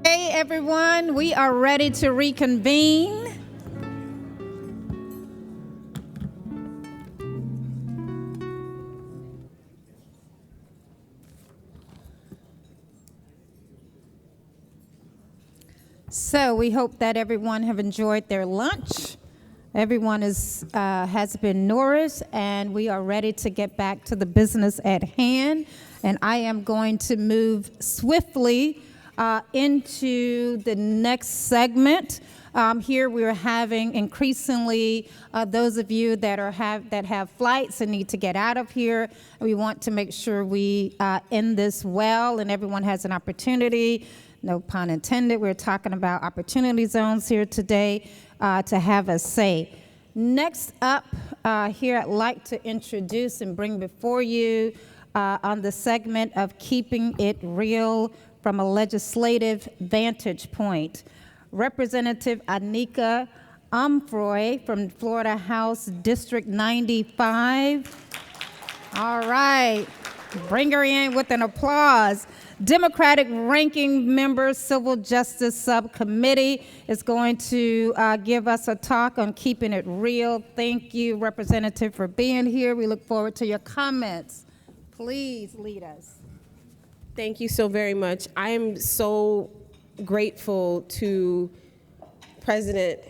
Hey everyone, we are ready to reconvene. So we hope that everyone have enjoyed their lunch. Everyone has been nourished, and we are ready to get back to the business at hand. And I am going to move swiftly into the next segment. Here we are having increasingly those of you that have flights and need to get out of here. We want to make sure we end this well and everyone has an opportunity. No pun intended. We're talking about opportunity zones here today to have a say. Next up, here I'd like to introduce and bring before you on the segment of Keeping It Real from a legislative vantage point, Representative Anika Umfroy from Florida House District 95. All right, bring her in with an applause. Democratic Ranking Member, Civil Justice Subcommittee is going to give us a talk on keeping it real. Thank you, Representative, for being here. We look forward to your comments. Please lead us. Thank you so very much. I am so grateful to President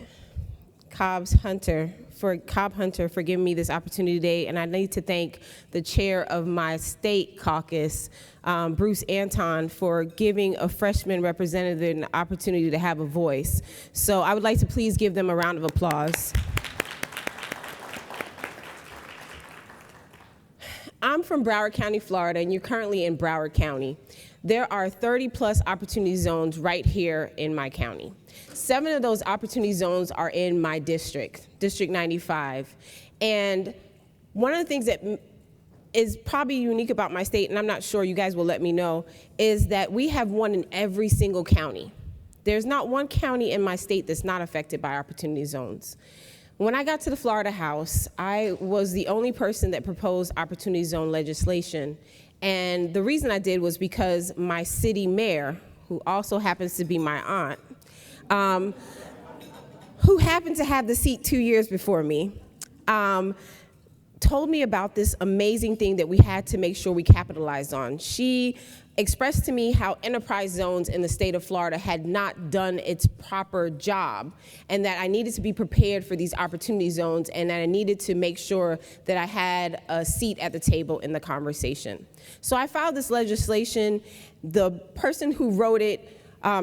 Cobb Hunter for giving me this opportunity today, and I need to thank the chair of my state caucus, Bruce Anton, for giving a freshman representative an opportunity to have a voice. So I would like to please give them a round of applause. I'm from Broward County, Florida, and you're currently in Broward County. There are 30+ opportunity zones right here in my county. 7 of those opportunity zones are in my district, District 95. And one of the things that is probably unique about my state, and I'm not sure, you guys will let me know, is that we have one in every single county. There's not one county in my state that's not affected by opportunity zones. When I got to the Florida House, I was the only person that proposed opportunity zone legislation. And the reason I did was because my city mayor, who also happens to be my aunt, who happened to have the seat 2 years before me, told me about this amazing thing that we had to make sure we capitalized on. She expressed to me how enterprise zones in the state of Florida had not done its proper job, and that I needed to be prepared for these opportunity zones, and that I needed to make sure that I had a seat at the table in the conversation. So I filed this legislation. The person who wrote it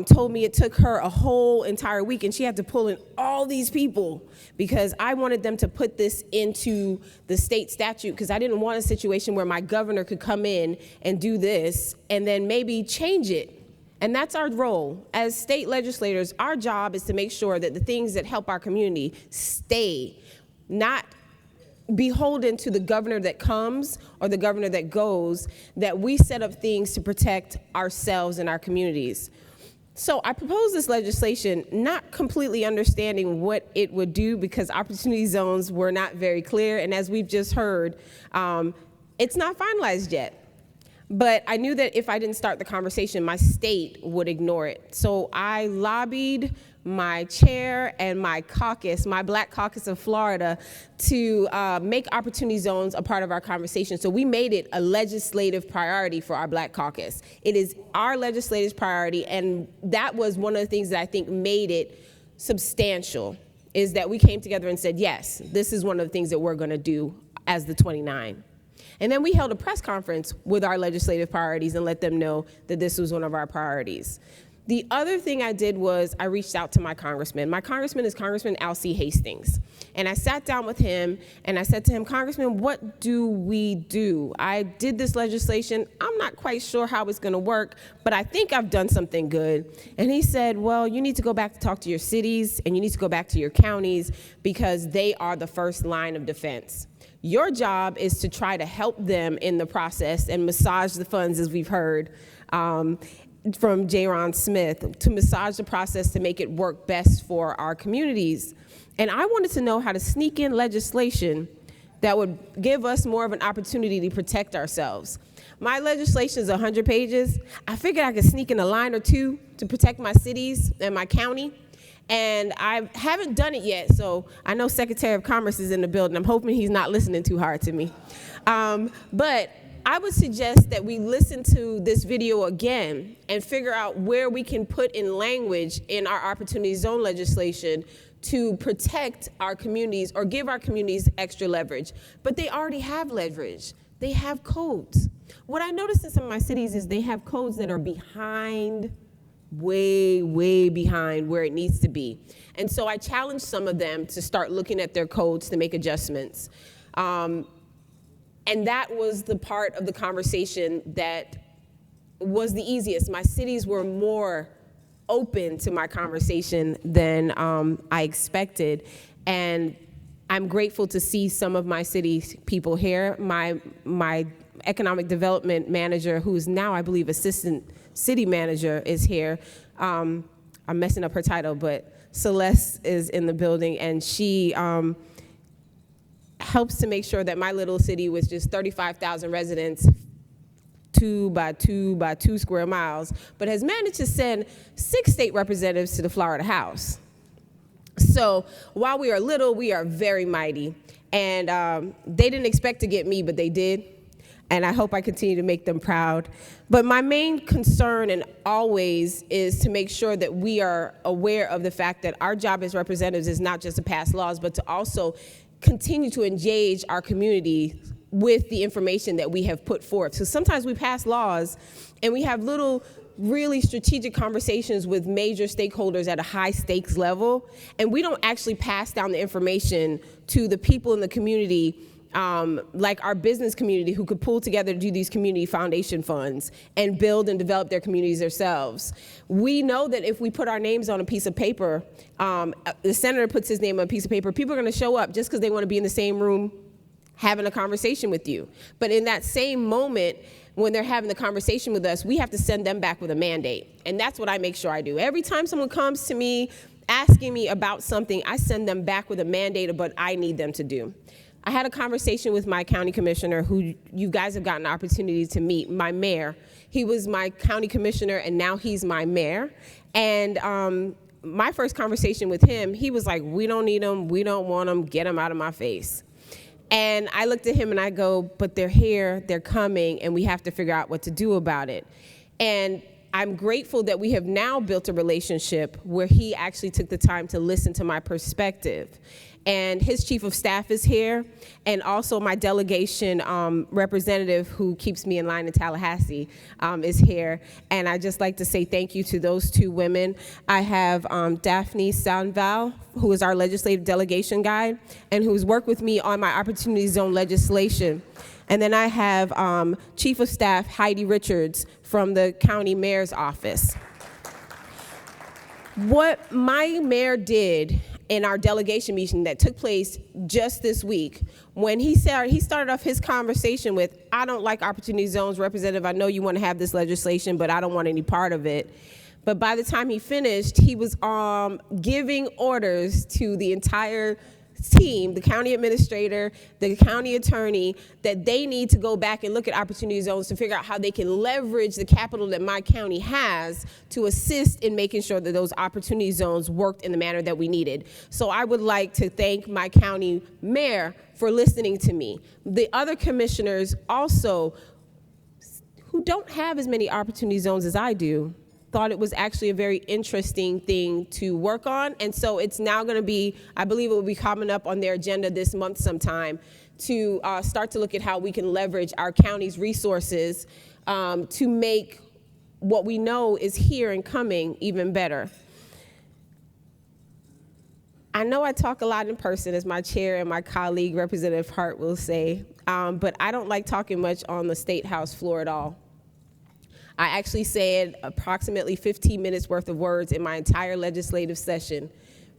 told me it took her a whole entire week, and she had to pull in all these people because I wanted them to put this into the state statute, because I didn't want a situation where my governor could come in and do this and then maybe change it. And that's our role. As state legislators, our job is to make sure that the things that help our community stay, not beholden to the governor that comes or the governor that goes, that we set up things to protect ourselves and our communities. So I proposed this legislation not completely understanding what it would do, because opportunity zones were not very clear. And as we've just heard, it's not finalized yet. But I knew that if I didn't start the conversation, my state would ignore it. So I lobbied my chair and my caucus, my Black Caucus of Florida, to make opportunity zones a part of our conversation. So we made it a legislative priority for our Black Caucus. It is our legislative priority, and that was one of the things that I think made it substantial, is that we came together and said, yes, this is one of the things that we're gonna do as the 29. And then we held a press conference with our legislative priorities and let them know that this was one of our priorities. The other thing I did was I reached out to my congressman. My congressman is Congressman Al C. Hastings. And I sat down with him and I said to him, Congressman, what do we do? I did this legislation. I'm not quite sure how it's gonna work, but I think I've done something good. And he said, well, you need to go back to talk to your cities and you need to go back to your counties, because they are the first line of defense. Your job is to try to help them in the process and massage the funds, as we've heard from J-Ron Smith, to massage the process to make it work best for our communities. And I wanted to know how to sneak in legislation that would give us more of an opportunity to protect ourselves. My legislation is 100 pages. I figured I could sneak in a line or two to protect my cities and my county. And I haven't done it yet, so I know Secretary of Commerce is in the building. I'm hoping he's not listening too hard to me. But I would suggest that we listen to this video again and figure out where we can put in language in our Opportunity Zone legislation to protect our communities or give our communities extra leverage. But they already have leverage. They have codes. What I noticed in some of my cities is they have codes that are behind, way, way behind where it needs to be. And so I challenged some of them to start looking at their codes to make adjustments. And that was the part of the conversation that was the easiest. My cities were more open to my conversation than I expected. And I'm grateful to see some of my city people here. My economic development manager, who's now, I believe, assistant city manager, is here. I'm messing up her title, but Celeste is in the building, and she helps to make sure that my little city with just 35,000 residents, 2 by 2 by 2 square miles, but has managed to send 6 state representatives to the Florida House. So while we are little, we are very mighty. And they didn't expect to get me, but they did. And I hope I continue to make them proud. But my main concern and always is to make sure that we are aware of the fact that our job as representatives is not just to pass laws, but to also continue to engage our community with the information that we have put forth. So sometimes we pass laws and we have little really strategic conversations with major stakeholders at a high stakes level, and we don't actually pass down the information to the people in the community, like our business community, who could pull together to do these community foundation funds and build and develop their communities themselves. We know that if we put our names on a piece of paper, the senator puts his name on a piece of paper, people are gonna show up just because they wanna be in the same room having a conversation with you. But in that same moment, when they're having the conversation with us, we have to send them back with a mandate. And that's what I make sure I do. Every time someone comes to me asking me about something, I send them back with a mandate of what I need them to do. I had a conversation with my county commissioner, who you guys have gotten an opportunity to meet, my mayor. He was my county commissioner, and now he's my mayor. And my first conversation with him, he was like, we don't need them, we don't want them, get them out of my face. And I looked at him and I go, but they're here, they're coming, and we have to figure out what to do about it. And I'm grateful that we have now built a relationship where he actually took the time to listen to my perspective. And his chief of staff is here, and also my delegation representative, who keeps me in line in Tallahassee, is here. And I'd just like to say thank you to those 2 women. I have Daphne Sanval, who is our legislative delegation guide, and who's worked with me on my Opportunity Zone legislation. And then I have Chief of Staff Heidi Richards from the county mayor's office. What my mayor did in our delegation meeting that took place just this week, when he started off his conversation with, I don't like Opportunity Zones, Representative, I know you want to have this legislation, but I don't want any part of it. But by the time he finished, he was giving orders to the entire team, the county administrator, the county attorney, that they need to go back and look at Opportunity Zones to figure out how they can leverage the capital that my county has to assist in making sure that those Opportunity Zones worked in the manner that we needed. So I would like to thank my county mayor for listening to me. The other commissioners also, who don't have as many Opportunity Zones as I do, thought it was actually a very interesting thing to work on. And so it's now gonna be, I believe it will be coming up on their agenda this month sometime, to start to look at how we can leverage our county's resources to make what we know is here and coming even better. I know I talk a lot in person, as my chair and my colleague, Representative Hart, will say, but I don't like talking much on the State House floor at all. I actually said approximately 15 minutes worth of words in my entire legislative session,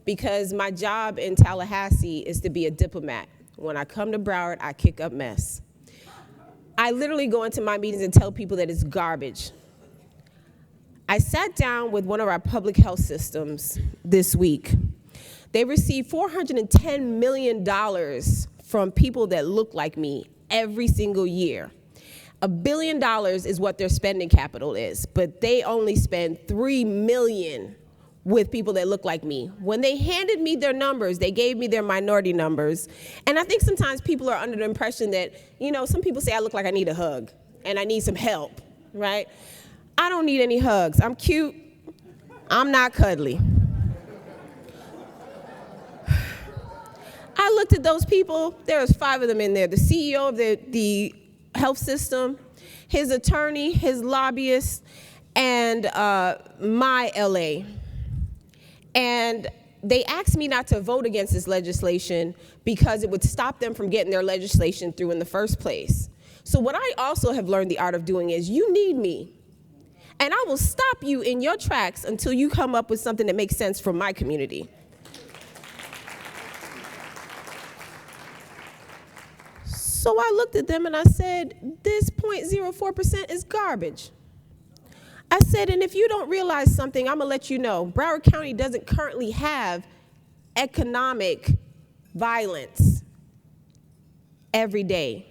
because my job in Tallahassee is to be a diplomat. When I come to Broward, I kick up mess. I literally go into my meetings and tell people that it's garbage. I sat down with one of our public health systems this week. They received $410 million from people that look like me every single year. $1 billion is what their spending capital is, but they only spend $3 million with people that look like me. When they handed me their numbers, they gave me their minority numbers. And I think sometimes people are under the impression that, some people say I look like I need a hug and I need some help, right? I don't need any hugs. I'm cute. I'm not cuddly. I looked at those people. There was 5 of them in there. The CEO of the health system, his attorney, his lobbyist, and my LA. And they asked me not to vote against this legislation because it would stop them from getting their legislation through in the first place. So what I also have learned the art of doing is you need me. And I will stop you in your tracks until you come up with something that makes sense for my community. So I looked at them and I said, this 0.04% is garbage. I said, and if you don't realize something, I'm gonna let you know. Broward County doesn't currently have economic violence every day.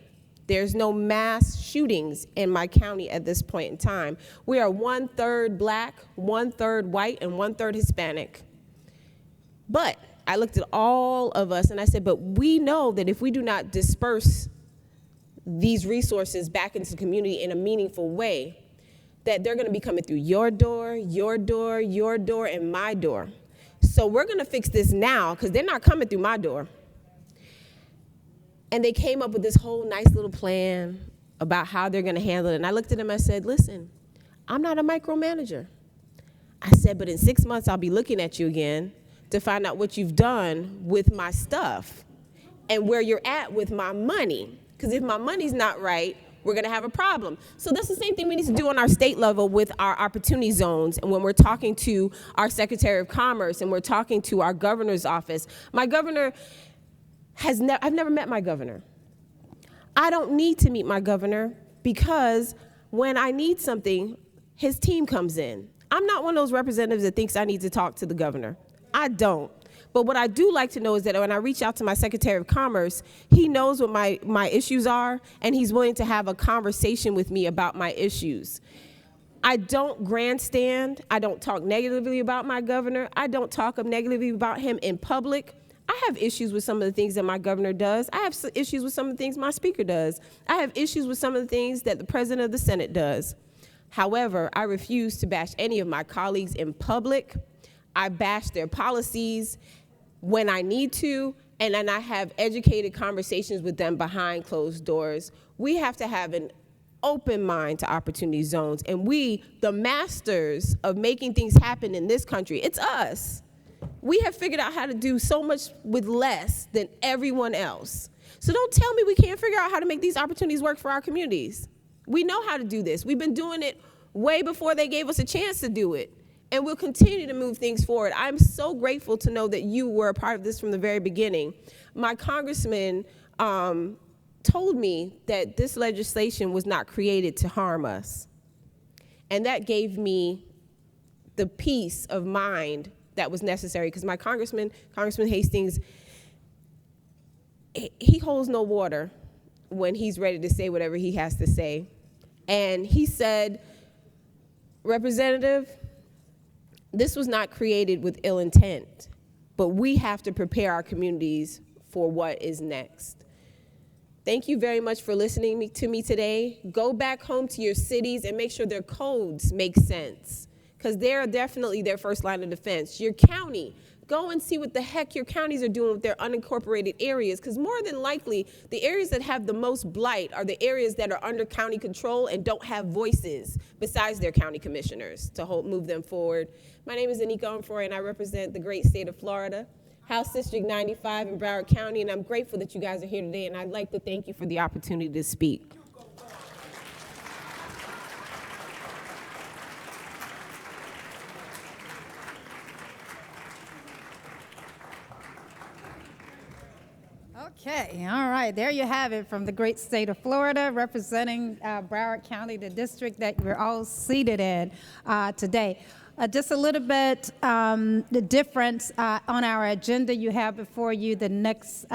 There's no mass shootings in my county at this point in time. We are 1/3 black, 1/3 white, and 1/3 Hispanic. But I looked at all of us and I said, but we know that if we do not disperse these resources back into the community in a meaningful way, that they're gonna be coming through your door, your door, your door, and my door. So we're gonna fix this now, because they're not coming through my door. And they came up with this whole nice little plan about how they're gonna handle it. And I looked at them and I said, listen, I'm not a micromanager. I said, but in 6 months, I'll be looking at you again to find out what you've done with my stuff and where you're at with my money. Because if my money's not right, we're gonna have a problem. So that's the same thing we need to do on our state level with our opportunity zones. And when we're talking to our Secretary of Commerce and we're talking to our governor's office, my governor I've never met my governor. I don't need to meet my governor because when I need something, his team comes in. I'm not one of those representatives that thinks I need to talk to the governor. I don't. But what I do like to know is that when I reach out to my Secretary of Commerce, he knows what my issues are, and he's willing to have a conversation with me about my issues. I don't grandstand. I don't talk negatively about my governor. I don't talk negatively about him in public. I have issues with some of the things that my governor does. I have issues with some of the things my speaker does. I have issues with some of the things that the president of the Senate does. However, I refuse to bash any of my colleagues in public. I bash their policies when I need to, and then I have educated conversations with them behind closed doors. We have to have an open mind to opportunity zones, and we, the masters of making things happen in this country, it's us. We have figured out how to do so much with less than everyone else. So don't tell me we can't figure out how to make these opportunities work for our communities. We know how to do this. We've been doing it way before they gave us a chance to do it. And we'll continue to move things forward. I'm so grateful to know that you were a part of this from the very beginning. My congressman told me that this legislation was not created to harm us. And that gave me the peace of mind that was necessary, because my Congressman Hastings, he holds no water when he's ready to say whatever he has to say. And he said, Representative, this was not created with ill intent, but we have to prepare our communities for what is next. Thank you very much for listening to me today. Go back home to your cities and make sure their codes make sense, because they're definitely their first line of defense. Your county, go and see what the heck your counties are doing with their unincorporated areas, because more than likely, the areas that have the most blight are the areas that are under county control and don't have voices besides their county commissioners to move them forward. My name is Anika Umfroy, and I represent the great state of Florida, House District 95 in Broward County, and I'm grateful that you guys are here today, and I'd like to thank you for the opportunity to speak. Okay, all right, there you have it from the great state of Florida, representing Broward County, the district that we're all seated in today. Just a little bit the difference on our agenda. You have before you the next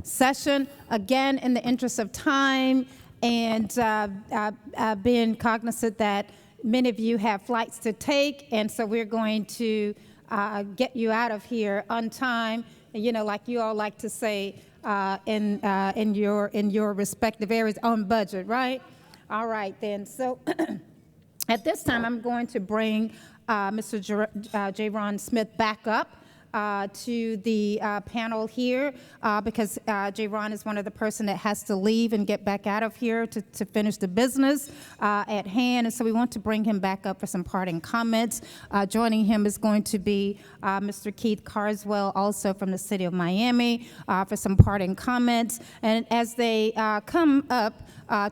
session. Again, in the interest of time, and being cognizant that many of you have flights to take, and so we're going to get you out of here on time, you know, like you all like to say in your respective areas, on budget, right? All right, then. So at this time, I'm going to bring Mr. J. Smith back up to the panel here because J. Ron is one of the person that has to leave and get back out of here to finish the business at hand. And so we want to bring him back up for some parting comments. Joining him is going to be Mr. Keith Carswell, also from the city of Miami, for some parting comments. And as they come up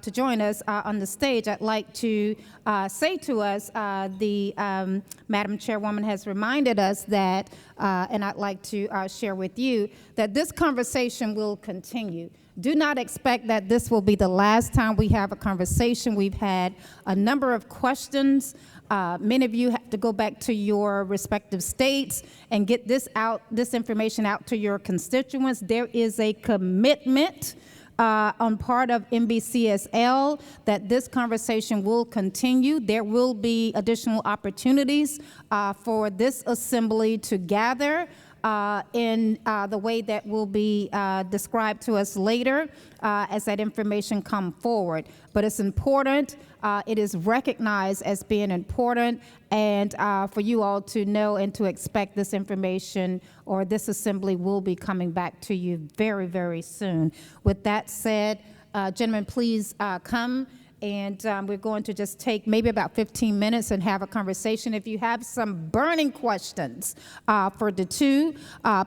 to join us on the stage, I'd like to say to us, the Madam Chairwoman has reminded us that, and I'd like to share with you, that this conversation will continue. Do not expect that this will be the last time we have a conversation. We've had a number of questions. Many of you have to go back to your respective states and get this information out to your constituents. There is a commitment on part of NBCSL that this conversation will continue. There will be additional opportunities for this assembly to gather in the way that will be described to us later as that information come forward. But it's important. It is recognized as being important, and for you all to know and to expect this information or this assembly will be coming back to you very, very soon. With that said, gentlemen, please come. And we're going to just take maybe about 15 minutes and have a conversation. If you have some burning questions for the two,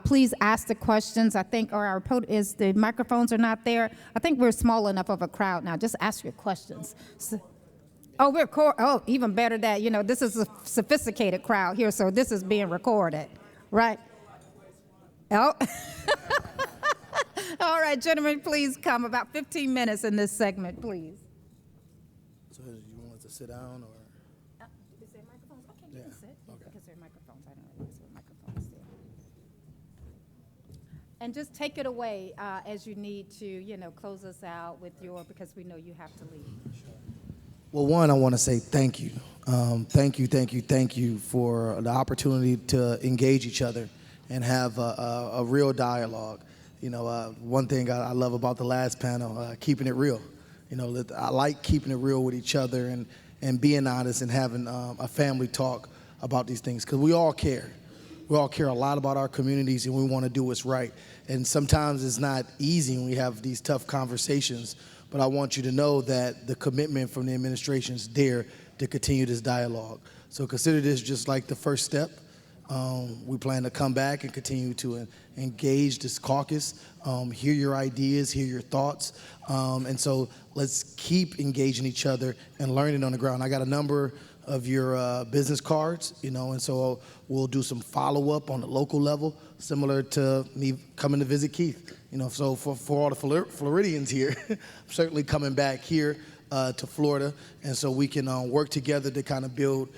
please ask the questions. I think the microphones are not there. I think we're small enough of a crowd now. Just ask your questions. Even better that, you know, this is a sophisticated crowd here, so this is being recorded, right? Oh. All right, gentlemen, please come. About 15 minutes in this segment, please. So you want us to sit down or? Is there microphones? Okay, you Yeah. can sit. Okay. Because there are microphones. I don't realize what microphones there. And just take it away as you need to, you know, close us out with because we know you have to leave. Well, one, I want to say thank you. Thank you for the opportunity to engage each other and have a real dialogue. You know, one thing I love about the last panel, keeping it real. You know, I like keeping it real with each other and being honest and having a family talk about these things because we all care. We all care a lot about our communities and we want to do what's right. And sometimes it's not easy when we have these tough conversations, but I want you to know that the commitment from the administration is there to continue this dialogue. So consider this just like the first step. We plan to come back and continue to engage this caucus, hear your ideas, hear your thoughts. And so let's keep engaging each other and learning on the ground. I got a number of your business cards, you know, and so we'll do some follow-up on the local level, similar to me coming to visit Keith. You know, so for all the Floridians here, I'm certainly coming back here to Florida, and so we can work together to kind of build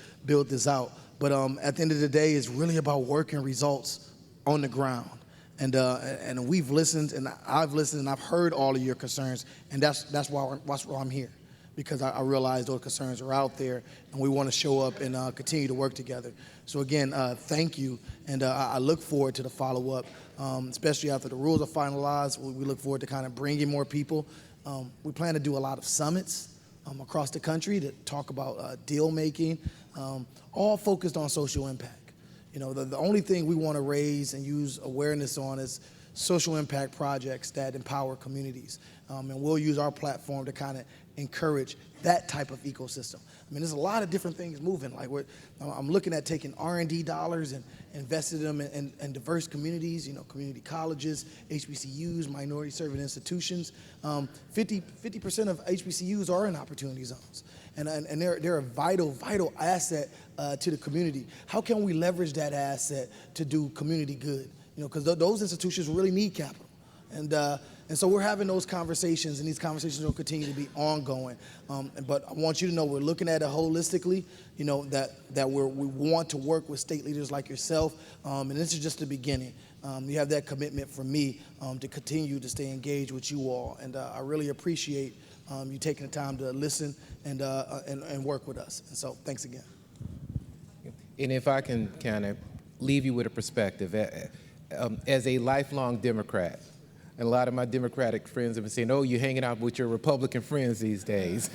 this out. But at the end of the day, it's really about working results on the ground. And we've listened, and I've listened, and I've heard all of your concerns, and that's why I'm here, because I realize those concerns are out there, and we want to show up and continue to work together. So again, thank you, and I look forward to the follow-up, especially after the rules are finalized. We look forward to kind of bringing more people. We plan to do a lot of summits across the country to talk about deal making, all focused on social impact. You know, the only thing we want to raise and use awareness on is social impact projects that empower communities. And we'll use our platform to kind of encourage that type of ecosystem. I mean, there's a lot of different things moving. Like I'm looking at taking R&D dollars and investing them in diverse communities, you know, community colleges, HBCUs, minority serving institutions. 50% of HBCUs are in opportunity zones. And they're a vital asset to the community. How can we leverage that asset to do community good? You know, because those institutions really need capital. And so we're having those conversations, and these conversations will continue to be ongoing. But I want you to know we're looking at it holistically, you know, that we want to work with state leaders like yourself, and this is just the beginning. You have that commitment from me to continue to stay engaged with you all, and I really appreciate you taking the time to listen and work with us. And so thanks again. And if I can kind of leave you with a perspective, as a lifelong Democrat, and a lot of my Democratic friends have been saying, oh, you're hanging out with your Republican friends these days.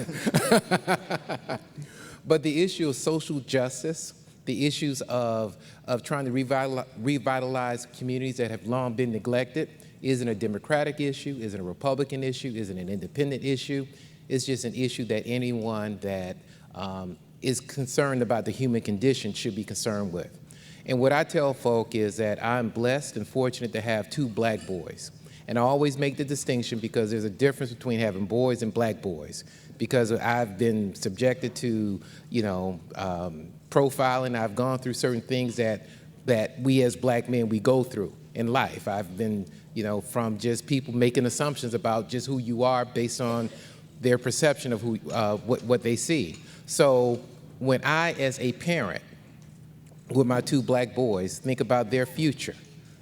But the issue of social justice, the issues of trying to revitalize communities that have long been neglected, isn't a Democratic issue, isn't a Republican issue, isn't an independent issue. It's just an issue that anyone that is concerned about the human condition should be concerned with. And what I tell folk is that I'm blessed and fortunate to have 2 black boys. And I always make the distinction because there's a difference between having boys and black boys. Because I've been subjected to, profiling. I've gone through certain things that we as black men, we go through in life. I've been, from just people making assumptions about just who you are based on their perception of what they see. So when I, as a parent, with my 2 black boys, think about their future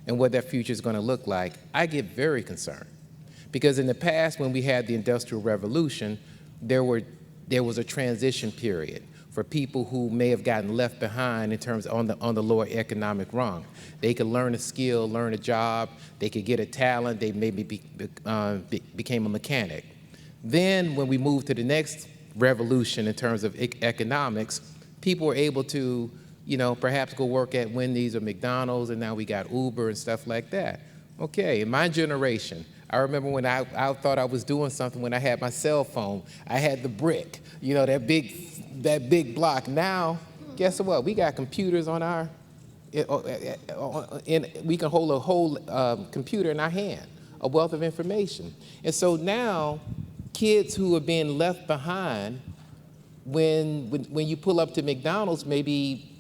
and what that future is going to look like, I get very concerned. Because in the past, when we had the Industrial Revolution, there was a transition period for people who may have gotten left behind in terms on the lower economic rung. They could learn a skill, learn a job, they could get a talent, they maybe became a mechanic. Then when we moved to the next revolution in terms of economics, people were able to perhaps go work at Wendy's or McDonald's, and now we got Uber and stuff like that. Okay, in my generation, I remember when I thought I was doing something when I had my cell phone. I had the brick, that big block. Now, guess what? We got computers on our, we can hold a whole computer in our hand, a wealth of information. And so now, kids who are being left behind, when you pull up to McDonald's, maybe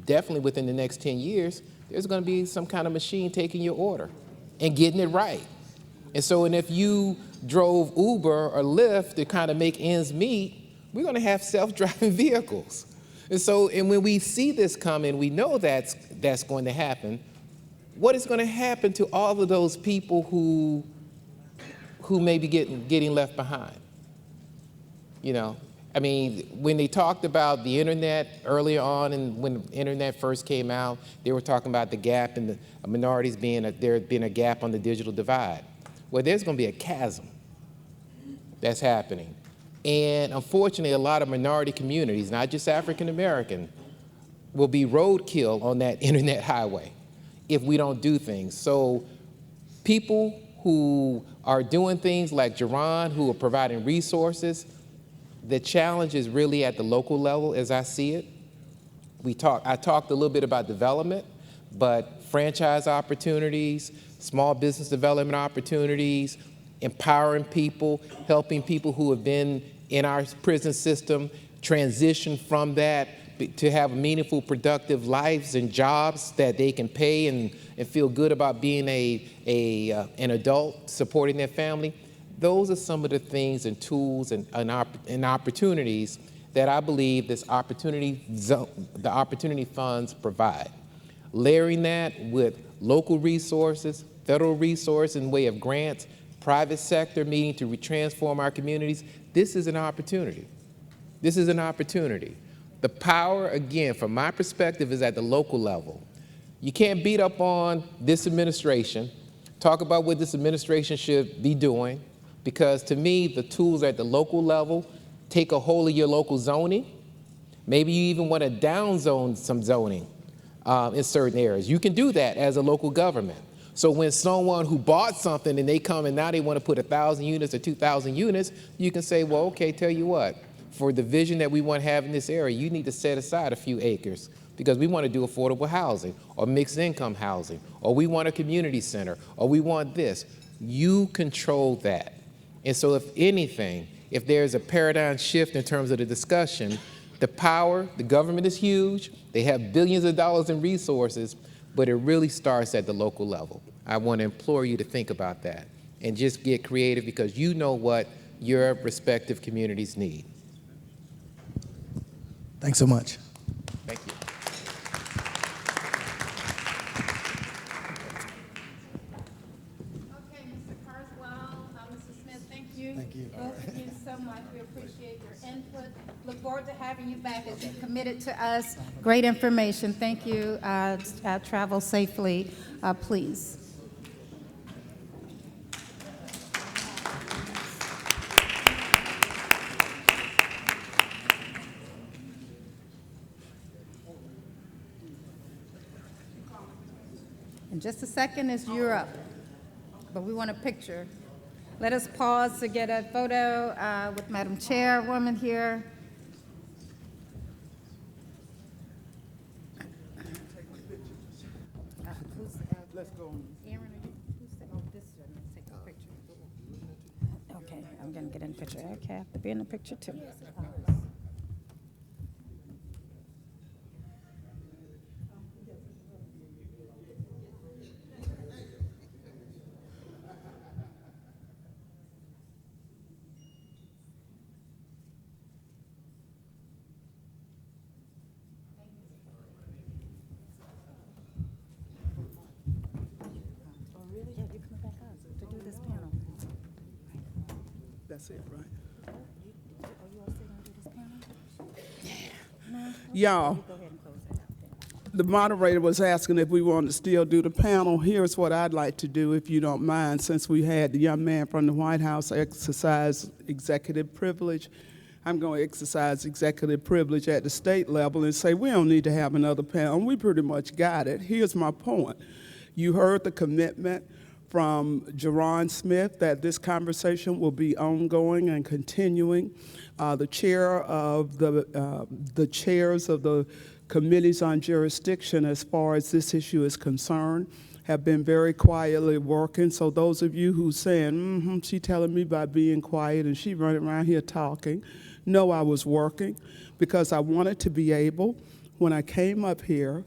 definitely within the next 10 years, there's going to be some kind of machine taking your order and getting it right. And so, if you drove Uber or Lyft to kind of make ends meet, we're going to have self-driving vehicles. And when we see this coming, we know that's going to happen. What is going to happen to all of those people who may be getting left behind? When they talked about the internet earlier on, and when the internet first came out, they were talking about the gap in the minorities there being a gap on the digital divide. Well, there's going to be a chasm that's happening. And unfortunately, a lot of minority communities, not just African American, will be roadkill on that internet highway if we don't do things. So people who are doing things like Jerron, who are providing resources, the challenge is really at the local level, as I see it. I talked a little bit about development, but franchise opportunities, small business development opportunities, empowering people, helping people who have been in our prison system transition from that to have meaningful, productive lives and jobs that they can pay and feel good about being an adult supporting their family. Those are some of the things and tools and opportunities that I believe the opportunity funds provide. Layering that with local resources, federal resources in way of grants, private sector meeting to transform our communities, this is an opportunity. This is an opportunity. The power, again, from my perspective, is at the local level. You can't beat up on this administration, talk about what this administration should be doing, because to me, the tools at the local level take a hold of your local zoning. Maybe you even want to downzone some zoning in certain areas. You can do that as a local government. So when someone who bought something and they come and now they want to put 1,000 units or 2,000 units, you can say, well, okay, tell you what, for the vision that we want to have in this area, you need to set aside a few acres because we want to do affordable housing or mixed income housing, or we want a community center, or we want this. You control that. And so if anything, if there's a paradigm shift in terms of the discussion, the government is huge, they have billions of dollars in resources, but it really starts at the local level. I want to implore you to think about that and just get creative because you know what your respective communities need. Thanks so much. Thank you. Okay, Mr. Carswell, Mr. Smith, thank you. Thank you. Both of you so back as they committed to us. Great information. Thank you. Travel safely, please. In just a second is Europe, but we want a picture. Let us pause to get a photo with Madam Chairwoman here. Let's go. Aaron, this one, let's take a picture. Okay, I'm gonna get in the picture. Okay, I have to be in the picture too. That's it, right? Y'all, the moderator was asking if we wanted to still do the panel. Here's what I'd like to do, if you don't mind, since we had the young man from the White House exercise executive privilege. I'm going to exercise executive privilege at the state level and say we don't need to have another panel. We pretty much got it. Here's my point. You heard the commitment from Jerron Smith that this conversation will be ongoing and continuing. The chair of the chairs of the committees on jurisdiction, as far as this issue is concerned, have been very quietly working. So those of you who saying, she telling me about being quiet and she running around here talking, no, I was working because I wanted to be able, when I came up here,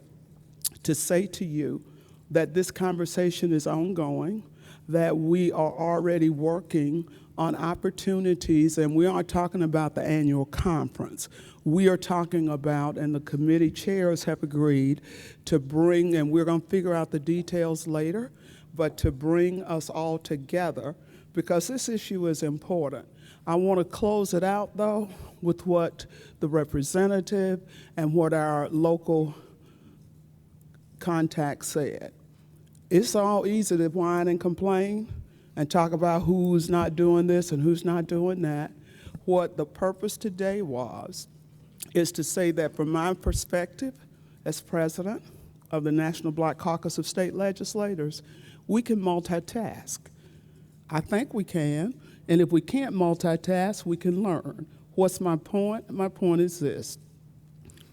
to say to you that this conversation is ongoing, that we are already working on opportunities, and we aren't talking about the annual conference. We are talking about, and the committee chairs have agreed to bring, and we're going to figure out the details later, but to bring us all together because this issue is important. I want to close it out, though, with what the representative and what our local contact said. It's all easy to whine and complain and talk about who's not doing this and who's not doing that. What the purpose today was is to say that from my perspective as president of the National Black Caucus of State Legislators, we can multitask. I think we can, and if we can't multitask, we can learn. What's my point? My point is this.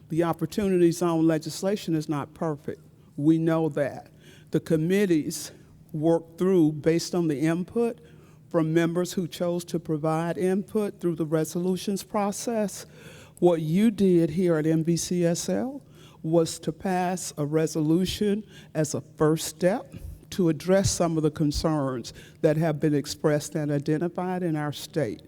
The Opportunity Zone legislation is not perfect. We know that. The committees work through based on the input from members who chose to provide input through the resolutions process. What you did here at NBCSL was to pass a resolution as a first step to address some of the concerns that have been expressed and identified in our state.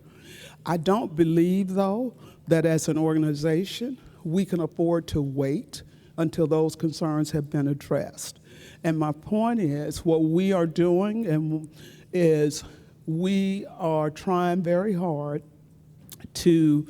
I don't believe, though, that as an organization, we can afford to wait until those concerns have been addressed. And my point is, what we are doing is we are trying very hard to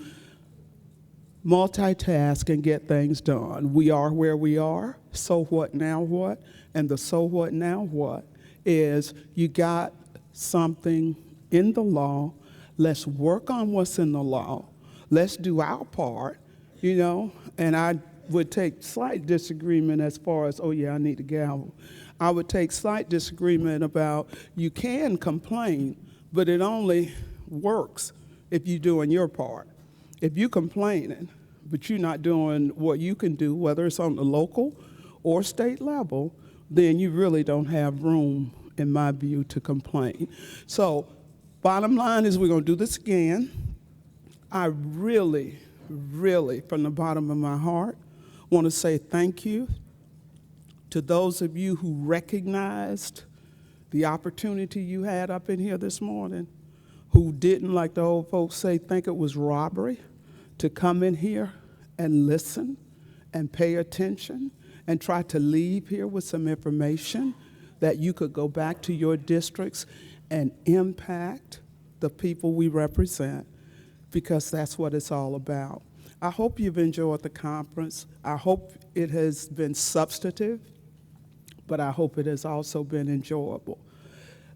multitask and get things done. We are where we are, so what, now what? And the so what, now what is you got something in the law. Let's work on what's in the law. Let's do our part, and I would take slight disagreement as far as, oh yeah, I need the gavel. I would take slight disagreement about you can complain, but it only works if you're doing your part. If you're complaining, but you're not doing what you can do, whether it's on the local or state level, then you really don't have room, in my view, to complain. So bottom line is we're going to do this again. I really, really, from the bottom of my heart, want to say thank you to those of you who recognized the opportunity you had up in here this morning, who didn't, like the old folks say, think it was robbery to come in here and listen and pay attention and try to leave here with some information that you could go back to your districts and impact the people we represent, because that's what it's all about. I hope you've enjoyed the conference. I hope it has been substantive, but I hope it has also been enjoyable.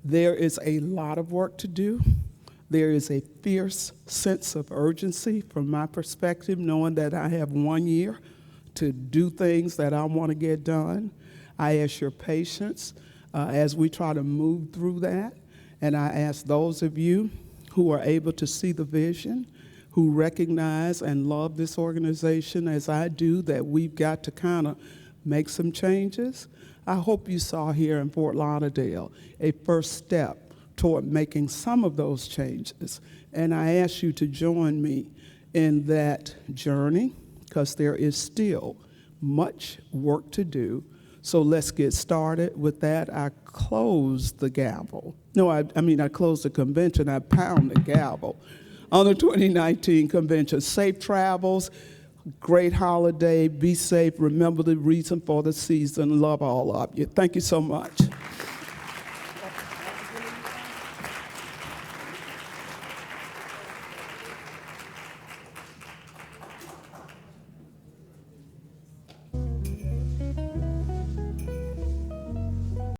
There is a lot of work to do. There is a fierce sense of urgency from my perspective, knowing that I have 1 year to do things that I want to get done. I ask your patience as we try to move through that. And I ask those of you who are able to see the vision, who recognize and love this organization as I do, that we've got to kind of make some changes. I hope you saw here in Fort Lauderdale a first step toward making some of those changes. And I ask you to join me in that journey, because there is still much work to do. So let's get started. With that, I close the gavel. No, I close the convention. I pound the gavel on the 2019 convention. Safe travels, great holiday, be safe, remember the reason for the season, love all of you. Thank you so much.